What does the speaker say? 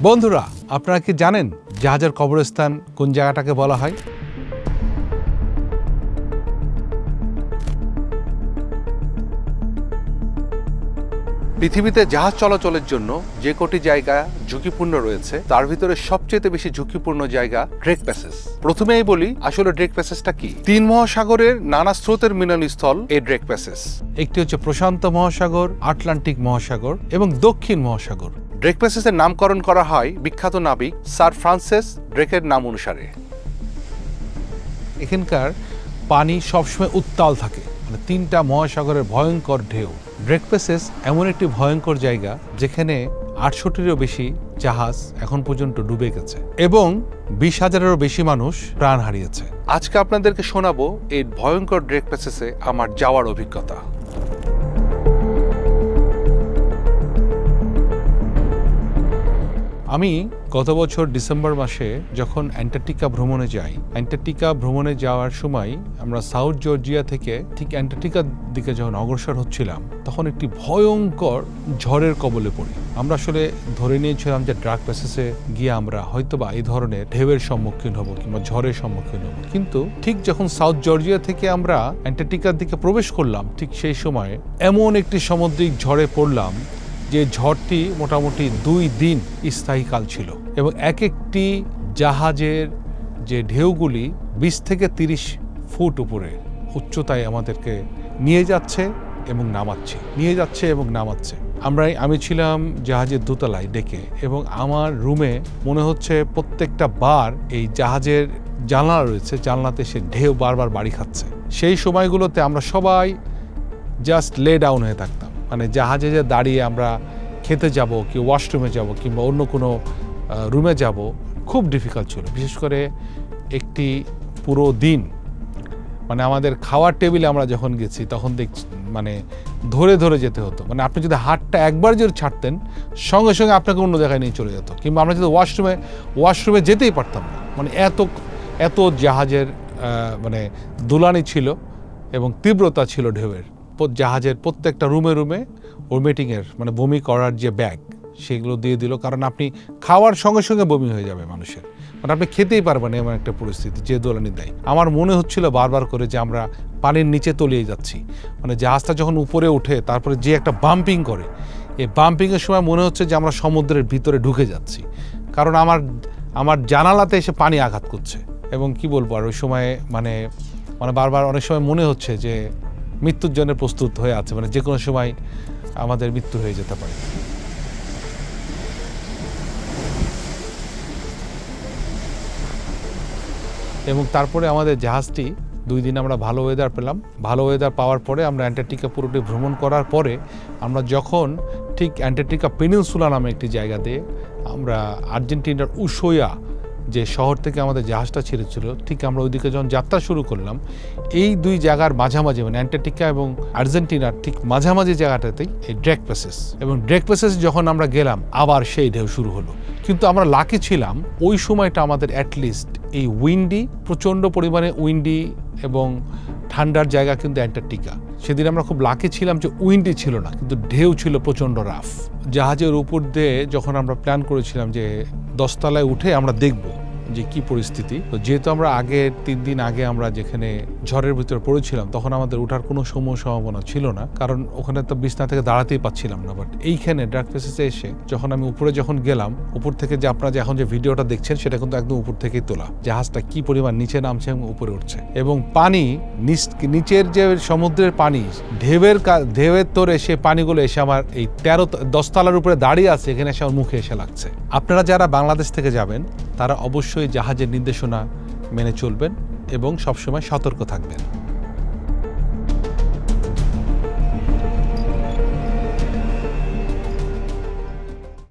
বন্ধুরা, আপনারা কি জানেন জাহাজের কবরস্থান কোন জায়গাটাকে বলা হয়? পৃথিবীতে জাহাজ চলাচলের জন্য যে কটি জায়গা ঝুঁকিপূর্ণ রয়েছে তার ভিতরে সবচেয়ে বেশি ঝুঁকিপূর্ণ জায়গা ড্রেক প্যাসেজ। প্রথমেই বলি আসলে ড্রেক প্যাসেজটা কি। তিন মহাসাগরের নানা স্রোতের মিলনস্থল এই ড্রেক প্যাসেজ। একটি হচ্ছে প্রশান্ত মহাসাগর, আটলান্টিক মহাসাগর এবং দক্ষিণ মহাসাগর। ড্রেক প্যাসেজের নামকরণ করা হয় বিখ্যাত নাবিক স্যার ফ্রান্সিস ড্রেকের নাম অনুসারে। এখানকার পানি সবসময় উত্তাল থাকে, মানে তিনটা মহাসাগরের ভয়ঙ্কর ঢেউ। ড্রেক প্যাসেজ এমন একটি ভয়ঙ্কর জায়গা যেখানে 68-টিরও বেশি জাহাজ এখন পর্যন্ত ডুবে গেছে এবং 20,000-এরও বেশি মানুষ প্রাণ হারিয়েছে। আজকে আপনাদেরকে শোনাবো এই ভয়ঙ্কর ড্রেক প্যাসেজে আমার যাওয়ার অভিজ্ঞতা। আমি গত বছর ডিসেম্বর মাসে যখন অ্যান্টার্কটিকা ভ্রমণে যাই, অ্যান্টার্কটিকা ভ্রমণে যাওয়ার সময় আমরা সাউথ জর্জিয়া থেকে ঠিক অ্যান্টার্কটিকার দিকে যখন অগ্রসর হচ্ছিলাম তখন একটি ভয়ঙ্কর ঝড়ের কবলে পড়ি। আমরা আসলে ধরে নিয়েছিলাম যে ড্রেক প্যাসেজে গিয়ে আমরা হয়তোবা এই ধরনের ঢেউয়ের সম্মুখীন হব কিংবা ঝড়ের সম্মুখীন হব, কিন্তু ঠিক যখন সাউথ জর্জিয়া থেকে আমরা অ্যান্টার্কটিকার দিকে প্রবেশ করলাম ঠিক সেই সময় এমন একটি সামুদ্রিক ঝড়ে পড়লাম যে ঝড়টি মোটামুটি 2 দিন স্থায়ীকাল ছিল এবং এক একটি জাহাজের যে ঢেউগুলি 20 থেকে 30 ফুট উপরে উচ্চতায় আমাদেরকে নিয়ে যাচ্ছে এবং নামাচ্ছে। আমি ছিলাম জাহাজের দোতলায় ডেকে এবং আমার রুমে মনে হচ্ছে প্রত্যেকটা বার এই জাহাজের জানলা রয়েছে, জানলাতে সে ঢেউ বারবার বাড়ি খাচ্ছে। সেই সময়গুলোতে আমরা সবাই জাস্ট লে ডাউন হয়ে থাকতাম, মানে জাহাজে যে দাঁড়িয়ে আমরা খেতে যাব কি ওয়াশরুমে যাব কিংবা অন্য কোনো রুমে যাব খুব ডিফিকাল্ট ছিল। বিশেষ করে একটি পুরো দিন মানে আমাদের খাওয়ার টেবিলে আমরা যখন গেছি তখন দেখছি মানে ধরে ধরে যেতে হতো। মানে আপনি যদি হাতটা একবার যদি ছাড়তেন সঙ্গে সঙ্গে আপনাকে অন্য জায়গায় নিয়ে চলে যেত, কিংবা আমরা যদি ওয়াশরুমে যেতেই পারতাম না। মানে এত জাহাজের মানে দুলানি ছিল এবং তীব্রতা ছিল ঢেউয়ের। জাহাজের প্রত্যেকটা রুমে ওমিটিংয়ের মানে বমি করার যে ব্যাগ সেগুলো দিয়ে দিল, কারণ আপনি খাওয়ার সঙ্গে সঙ্গে বমি হয়ে যাবে মানুষের, মানে আপনি খেতেই পারবেন এমন একটা পরিস্থিতি যে দোলানি দেয়। আমার মনে হচ্ছিল বারবার করে যে আমরা পানির নিচে তলিয়ে যাচ্ছি। মানে জাহাজটা যখন উপরে উঠে তারপরে যে একটা বাম্পিং করে, এই বাম্পিংয়ের সময় মনে হচ্ছে যে আমরা সমুদ্রের ভিতরে ঢুকে যাচ্ছি, কারণ আমার জানালাতে এসে পানি আঘাত করছে। এবং কি বলবো আর ওই সময় মানে বারবার অনেক সময় মনে হচ্ছে যে মৃত্যুর জন্য প্রস্তুত হয়ে আছে, মানে যে কোনো সময় আমাদের মৃত্যু হয়ে যেতে পারে। এবং তারপরে আমাদের জাহাজটি 2 দিন আমরা ভালো ওয়েদার পেলাম। ভালো ওয়েদার পাওয়ার পরে আমরা অ্যান্টার্কটিকা পুরোটি ভ্রমণ করার পরে আমরা যখন ঠিক অ্যান্টার্কটিকা পেনিনসুলা নামে একটি জায়গাতে আমরা আর্জেন্টিনার উশোয়া যে শহর থেকে আমাদের জাহাজটা ছেড়েছিল ঠিক আমরা ওইদিকে যখন যাত্রা শুরু করলাম, এই 2 জায়গার মাঝামাঝি মানে অ্যান্টার্কটিকা এবং আর্জেন্টিনার ঠিক মাঝামাঝি জায়গাটাতেই এই ড্রেক প্যাসেজ। এবং ড্রেক প্যাসেজ যখন আমরা গেলাম আবার সেই ঢেউ শুরু হলো। কিন্তু আমরা লাকি ছিলাম ওই সময়টা আমাদের অ্যাটলিস্ট এই উইন্ডি, প্রচণ্ড পরিমাণে উইন্ডি এবং ঠান্ডার জায়গা কিন্তু অ্যান্টার্কটিকা। সেদিন আমরা খুব লাকি ছিলাম যে উইন্ডি ছিল না, কিন্তু ঢেউ ছিল প্রচণ্ড রাফ। জাহাজের উপর দিয়ে যখন আমরা প্ল্যান করেছিলাম যে 10 তলায় উঠে আমরা দেখব যে কি পরিস্থিতি, তো যেহেতু আমরা 3 দিন আগে আমরা যেখানে ঝড়ের ভিতরে পড়েছিলাম তখন আমাদের ওঠার কোনো সম্ভাবনা ছিল না, কারণ ওখানে তো বিছনা থেকে দাঁড়াতেই পাচ্ছিলাম না। বাট এইখানে ড্রেক প্যাসেজে এসে যখন আমি উপরে গেলাম, উপর থেকে যে আপনারা এখন যে ভিডিওটা দেখছেন সেটা কিন্তু একদম উপর থেকেই তোলা। জাহাজটা কি পরিমাণ নিচে নামছে এবং উপরে উঠছে, এবং পানি নিচের যে সমুদ্রের পানি ঢেউয়ের তোরে সে পানিগুলো এসে আমার এই 10 তলার উপরে দাঁড়িয়ে আছে, এখানে এসে আমার মুখে এসে লাগছে। আপনারা যারা বাংলাদেশ থেকে যাবেন তারা অবশ্যই জাহাজের নির্দেশনা মেনে চলবেন এবং সবসময় সতর্ক থাকবেন।